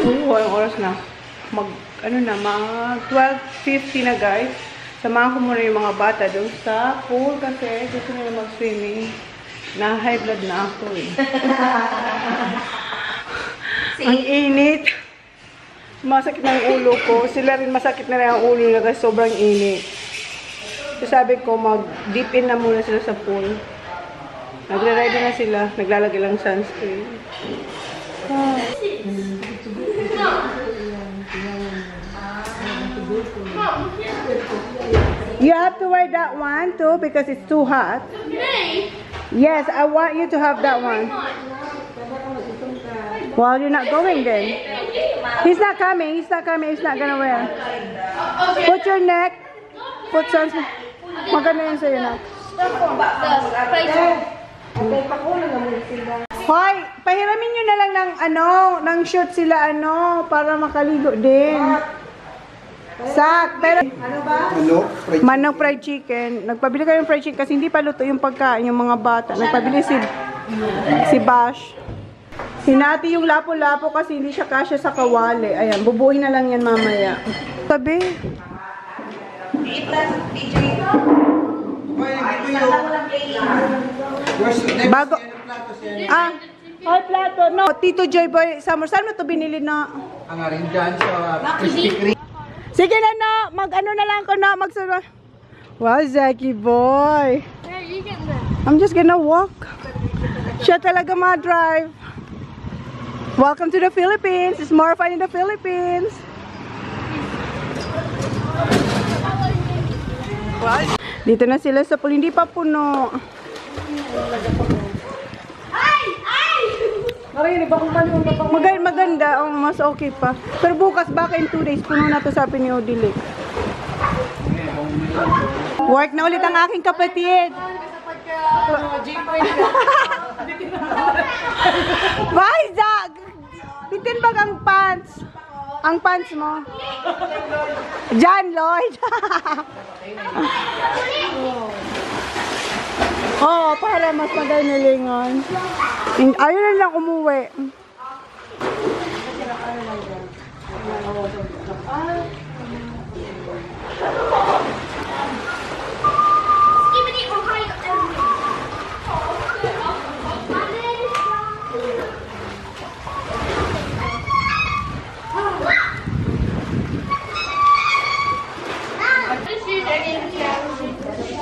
Oo, yung oras na. Mag 12:50 na guys. Samahan ko muna yung mga bata doon sa pool kasi gusto nila mag-swimming. Na high blood na ako eh. Ang init. Masakit na yung ulo ko. Sila rin masakit na rin ang ulo nila kasi sobrang init. So sabi ko mag-deep in na muna sila sa pool. Nagre-ready na sila. Naglalagay lang sunscreen. You have to wear that one too because it's too hot. Yes, I want you to have that one. Well, you're not going then. He's not coming. He's not coming. He's not gonna wear. Put your neck. Put sunscreen. Maganda yun sa'yo na. Hoy, pahiramin nyo na lang ng short sila para makaligo din. Sak, pero ano ba? Manok fried chicken. Nagpabili kayo ng fried chicken kasi hindi pa luto yung pagkain yung mga bata. Nagpabili si Bash. Hinati yung lapo-lapo kasi hindi siya kasya sa kawali. Ayan, bubuhin na lang yan mamaya. Sabi. Bago. Ay, plato. No, Tito Joy Boy, saan mo ito binili na? Ang aring dyan sa Krispy Kreme. Sige na na, mag-ano na lang ko na, magsunod. Wow, Zaki boy. I'm just gonna walk. Siya talaga ma-drive. Welcome to the Philippines. It's more fun in the Philippines. Dito na sila sa pool, hindi pa puno. Maganda, mas okay pa. Pero bukas baka in 2 days puno na to sabi ni Odilik. Work na ulit ang aking kapatid. Bye, Zach! Bitin bag ang pants? Ang pants mo? John Lloyd! Oh, para mas madalilingon. Ayun na lang umuwi.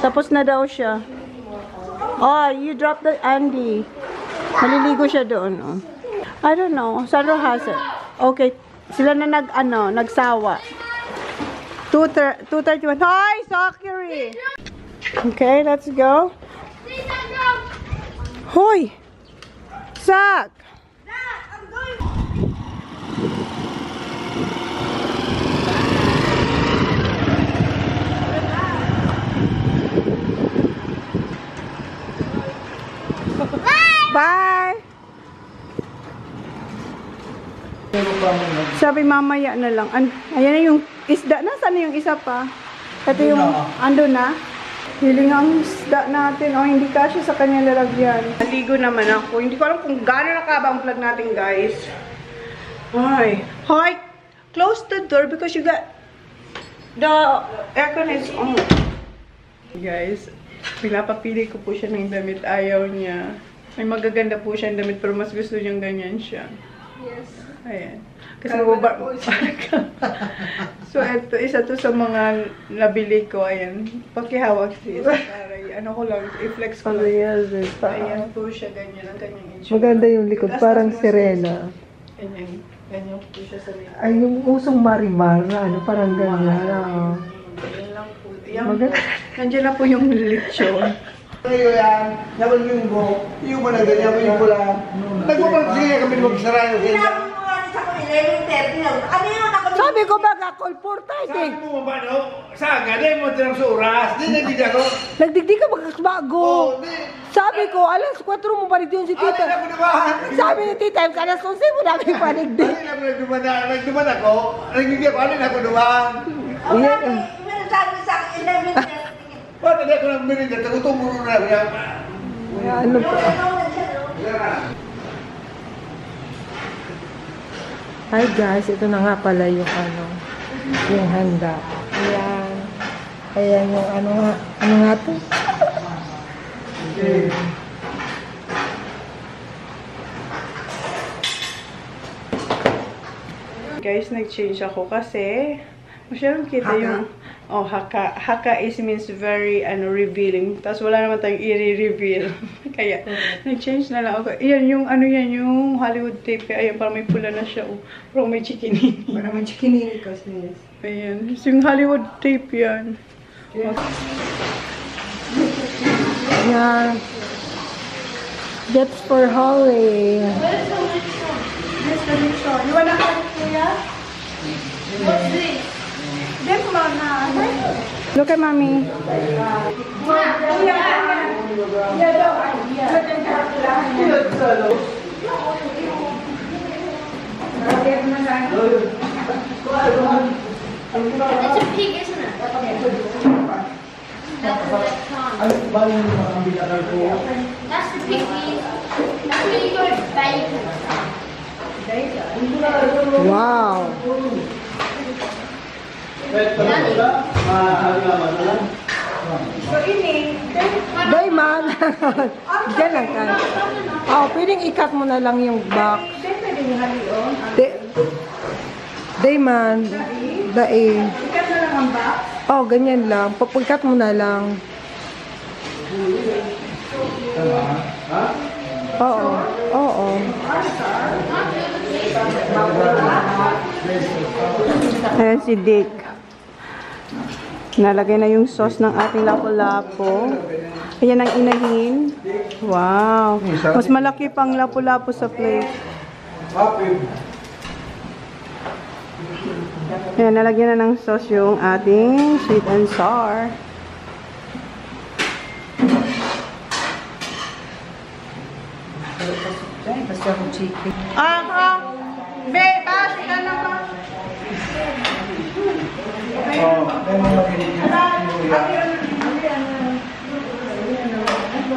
Tapos na daw siya. Oh, you dropped the Andy. Maliligo siya doon. Oh. I don't know. Sandro has it. Okay. Sila na nagsawa. 2:31. Hi, Sakiri. Okay, let's go. Hoy! Sak! I'm going. Bye! Sabi mamaya na lang. Ayan na yung isda. Nasaan na yung isa pa? Ito yung ando na. Hiling ang isda natin. O hindi kasya sa kanyang lalagyan. Naligo naman ako. Hindi ko alam kung gano'n nakaba ang plug natin guys. Ay. Hoy! Close the door because you got the aircon is on. Guys, pinapapili ko po siya ng damit. Ayaw niya. May magaganda po siyang damit pero mas gusto niyang ganyan siya. Yes. Ayan. Kasi so, ito, isa to sa mga nabili ko. Ayan. Pakihawak sis. Para ano ko lang, i-flex ko lang. Ayan po siya, ganyan ang kanyang itsura. Maganda yung likod, parang sirena. Ganyan. Ganyan po siya sa likod. Ay, yung usong marimar na parang ganyan. Yan lang po. Nandiyan na po yung lechon. Ngayon yan, naman yung go, yung mga ganyan, yung pula. Nagpapagsigay kami magsarayo. Sabi ko ba kakol 4:30? Sabi mo ba no? Saga, di mo tinang sa oras. Di nagdigda ko. Nagdigdi ka bago. Sabi ko, alas 4 mo pa rin si tita. Sabi ni tita, alas 11 mo na kayo panigdi. Nagduman ako. Nagdigdi ako, ano na ako dumaan? Sabi sa akin, Ba't hindi ako nang binigyan? Tagutong mo na rin. Ano pa? Hi guys, ito na nga pala yung ano, yung handa. Ayan. Ayan yung ano nga to? Guys, nag-change ako kasi masyadong kita yung haka. Haka means very revealing. Tapos wala naman tayong i-reveal. Kaya nag-change na lang ako. Yan yung yung Hollywood tape. Ayan, parang may pula na siya. Parang may chikinini. Parang may chikinini kasi. Ayan, yung Hollywood tape yan. Ayan. That's for Holly. You wanna have it, Kuya? What's this? Then, Mama. Look at Mommy. It's a pig, isn't it? That's the pig meat. That's where you go to bacon. Wow. Dayman. Diyan lang ka. Oh, pwedeng ikat mo na lang yung box. Dayman. Dae. Ikat na lang ang box. Oh, ganyan lang. Papikat mo na lang. Oo. Oo. Ayan si Dick. Nalagay na yung sauce ng ating lapu-lapu. Ayan ang inahin. Wow. Mas malaki pang lapu-lapu sa plate. Ayan, nalagyan na ng sauce yung ating sweet and sour. Be, basi ka na ba?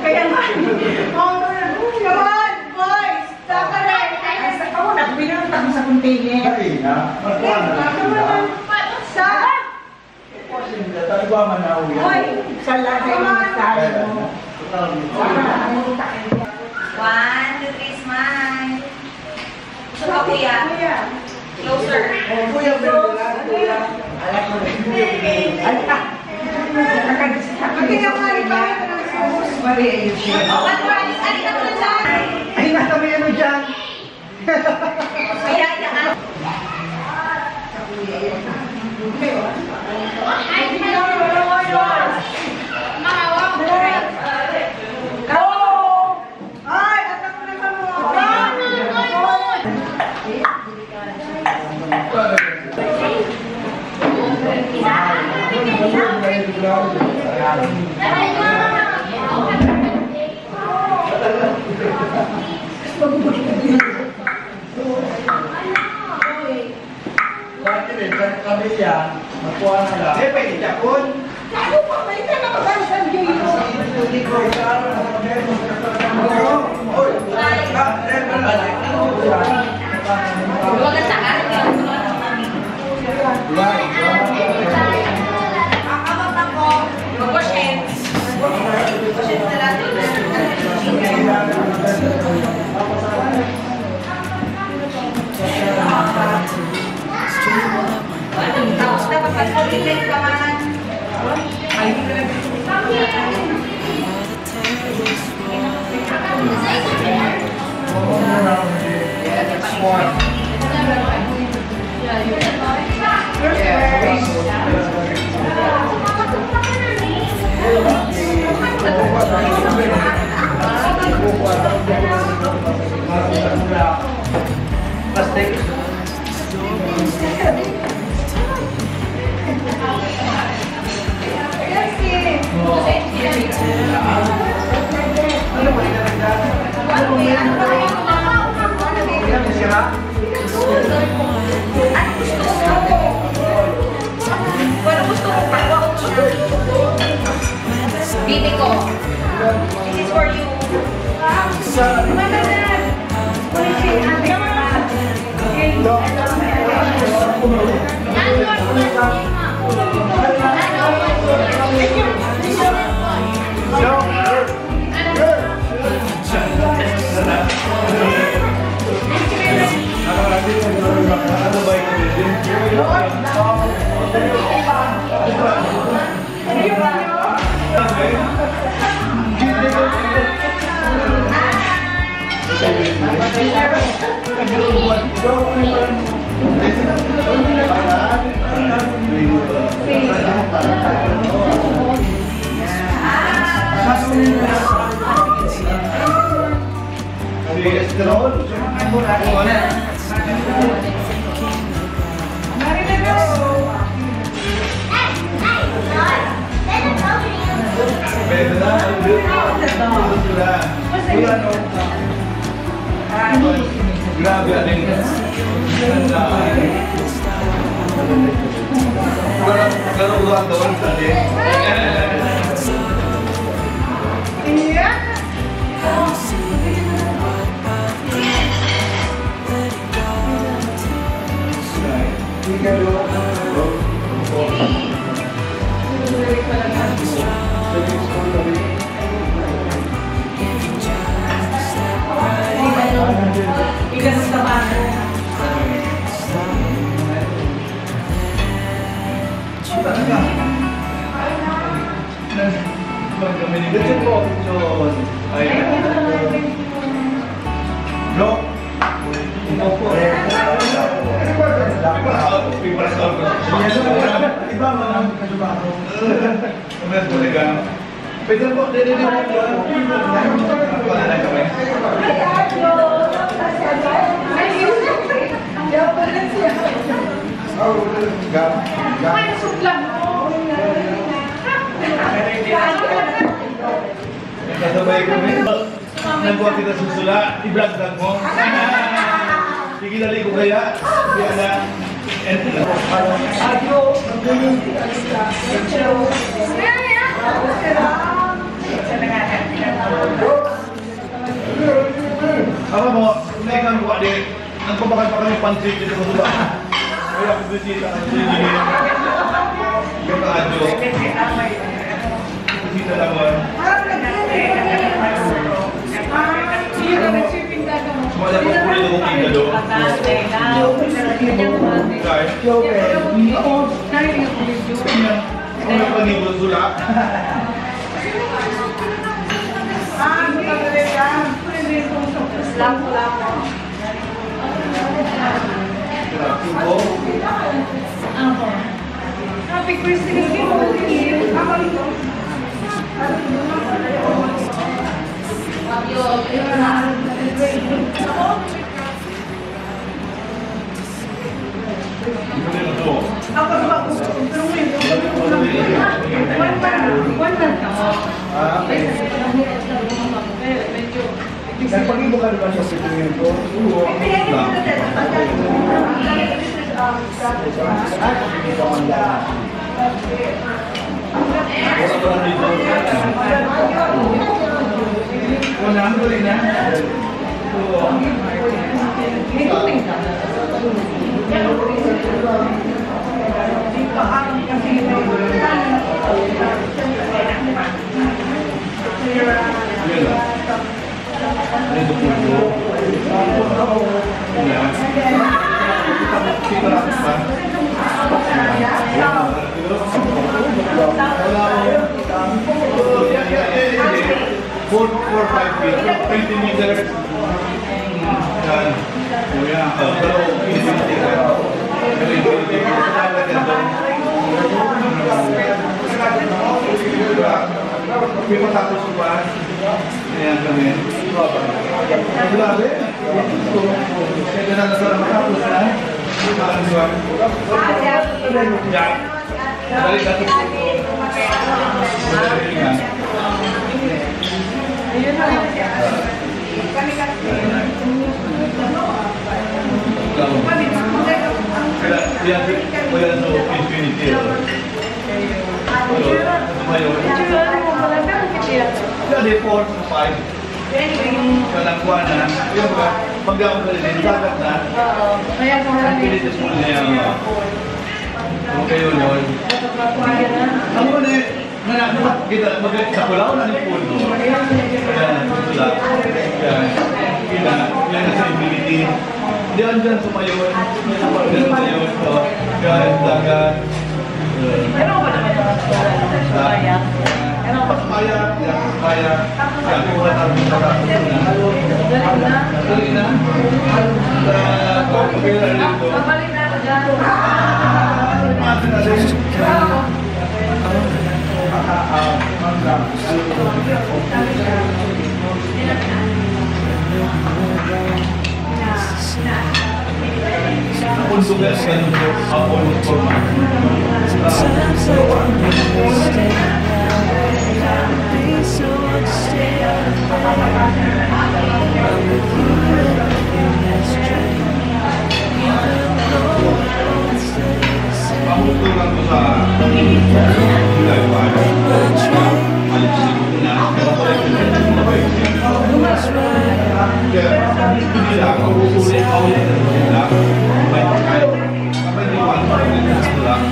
Kaya nga. Come on, boys! Stop ka rin! Sa container. Stop! Hoy! Salada yung masahe mo. 1, 2, 3, smile. So, kuya. Closer. Kuya, kuya. Alam mo rin. Kaya nga rin ba? Maria, yun siya. One more. Alita mo na dyan. Ay, nasa may ano dyan. Kaya, yan. Ay, atak mo naman mo ako. Dati rin, kami yan, makuha na lang. Eh, pwede jakon. Ako pa, may ka na magkasan dito. Hindi ko ikaw, oy, Huwag ka saka. Kakabot ako. Mag-wash hands. Wash hands na natin. Tapos dapat pag-compliment ka man. Plastic. Bibi ko. This is for you. Sa Grabe aning Kalau ulang tahun tadi. Iya. Pegang kok dari kata baik kami nagbuat kita susula ibragdag mo. Sige dali ko kaya di ada apa mo naikkan buat di nagpabakan pa kami pansit dito sa suba. Kaya ako bisita ang sini. Yung kaadyo. Bisita lang mo. Semua dapat kulit aku kita dong. Kau pergi bersulap. Happy Christmas. Nagpagi mo ka naman sa sitingin ko. Four, 5 feet, 20 meters. Dan, oh ya, kalau infinity kan, kalau infinity kita ada kan, tapi satu suara yang kami, grabe, saya dengan seorang satu kan, bukan suara, ya, dari satu Jadi 4 to 5. Walang kuha na. Yun ba? pag ako na rin, dagat na. Kaya kung Ang pilitis mo na yan. Okay yun yun. Ako na eh, kita sa Pulaw na ni Puno. Yan, ito lang. Yan, kita, yan sa immunity. Diyan sumayon. Diyan sumayon. Yan, dagat. Ano ba naman yung kaya? Ano ba? Kaya, yan, kuha namin sa dagat. Galing na? Babalik na ako dyan. Unsugas ka nito ako ng format. Pamutulan ko sa July 5. Alisin ko na. Pero pala yung kaya hindi lang ako ulit ako nila. May kapay di one pa rin nila. Sabi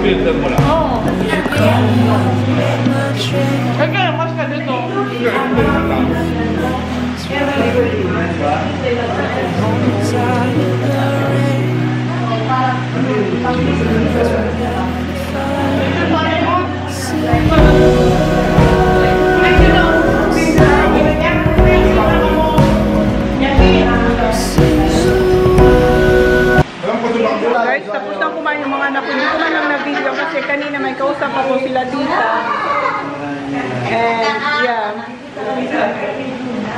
filter mo lang. Oo. Kaya mas ka dito. Guys, tapos na kumain yung mga anak ko. Hindi ko man lang na-video kasi kanina may kausap ako sila dito. And yeah.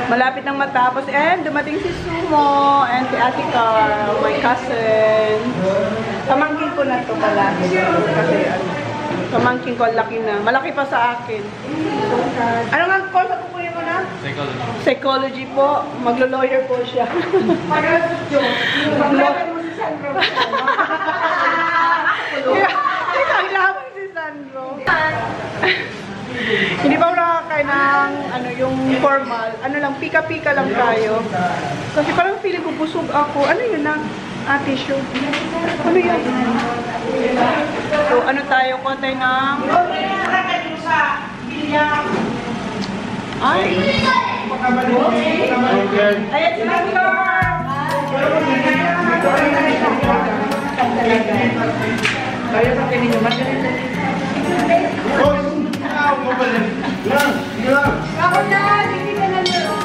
Malapit nang matapos. And dumating si Sumo and si Ate Carl, my cousin. Pamangkin ko na to pala. Kasi pamangkin ko, laki na. Malaki pa sa akin. Ano nga course sa kukunin mo na? Psychology. Psychology po. Maglo-lawyer po siya. Kailangan si Sandro. Hindi ba nakakain ng ano, yung formal? Ano lang, pika-pika lang tayo. Kasi parang feeling ko busog ako. Ano yun na? Tissue. Ano yan? So, ano tayo? Kontay ng... Ay! Ayan si Sandro! Kaya sa kanino magaling. Ako na, hindi ka na nyo.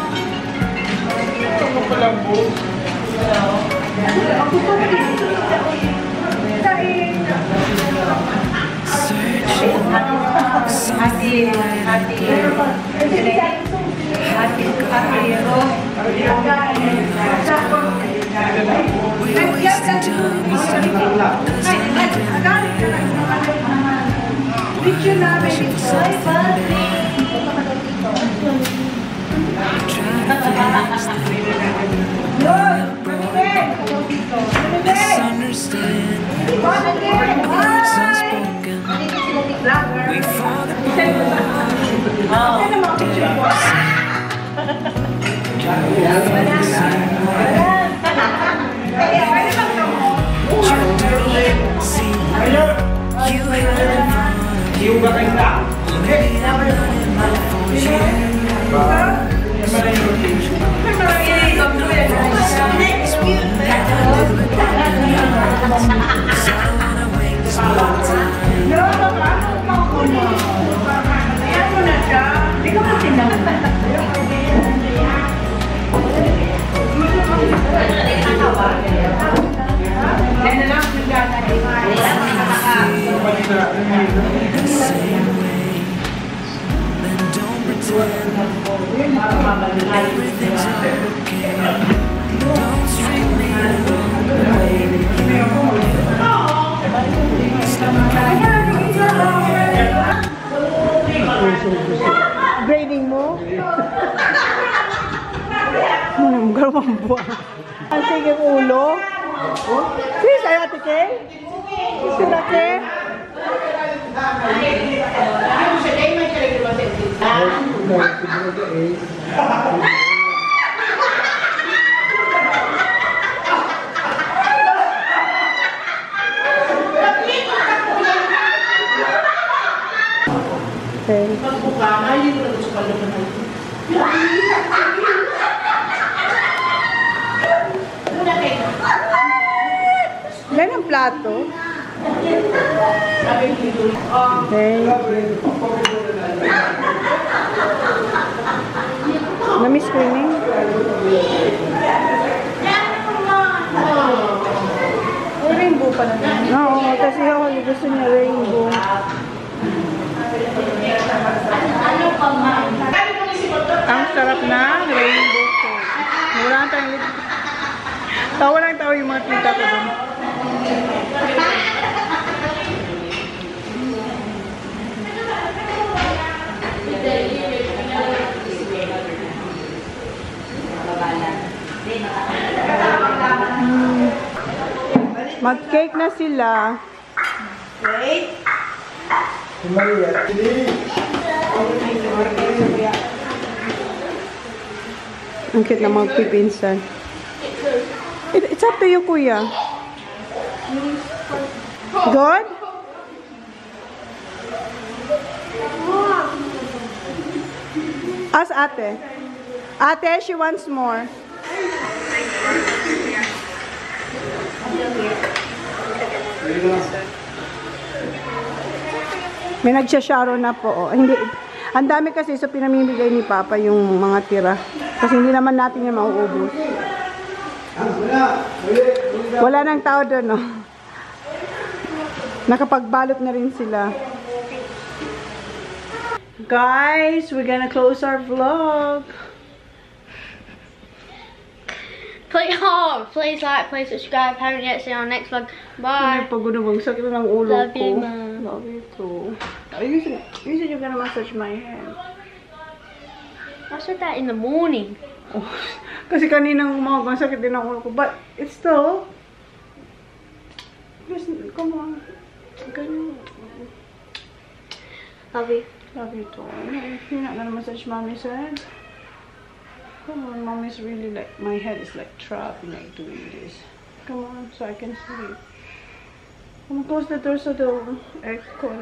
Ako pa rin. Misunderstand words unspoken. We fall Grading mo? Ano, galawang buwan. Ang sige ulo. Please, ay ate ke? Sila ke? Ilan ang plato? Okay. Namiss ko yun eh. Rainbow pa na. Oo, kasi ako gusto niya rainbow. Ang sarap na rainbow cake. Wala tayong tawa lang tawa yung mga tita ko doon. Mag-cake na sila. Si Maria. Ang cute na magpipinsan. It's up to you, kuya. Good? Ask ate. Ate, she wants more. May nagsya-shower na po. Oh. Hindi, ang dami kasi so pinamimigay ni Papa yung mga tira. Kasi hindi naman natin yung mauubos. Wala nang tao doon, no? Nakapagbalot na rin sila. Guys, we're gonna close our vlog. Please like, please subscribe. Haven't yet seen our next vlog. Bye. Pagod sakit na ng ulo Love ko. you, Mom. Love you too. You said you're gonna massage my head. I said that in the morning. Oh, kasi kaninang umaga, sakit din ang ulo ko. But, it's still... Just, come on. Ganyan. Love you. Love you too. You're not gonna massage mommy's head? Come on, mommy's really like... My head is like trapped in like doing this. Come on, so I can sleep. Come on, close the door so the echo.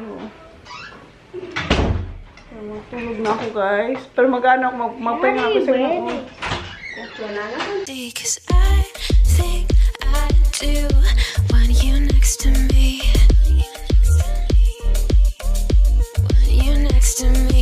Matulog na ako, guys. Pero mag-ano ako, magpahinga ako sa mga. Because I think I do when you're next to me. When you're next to me.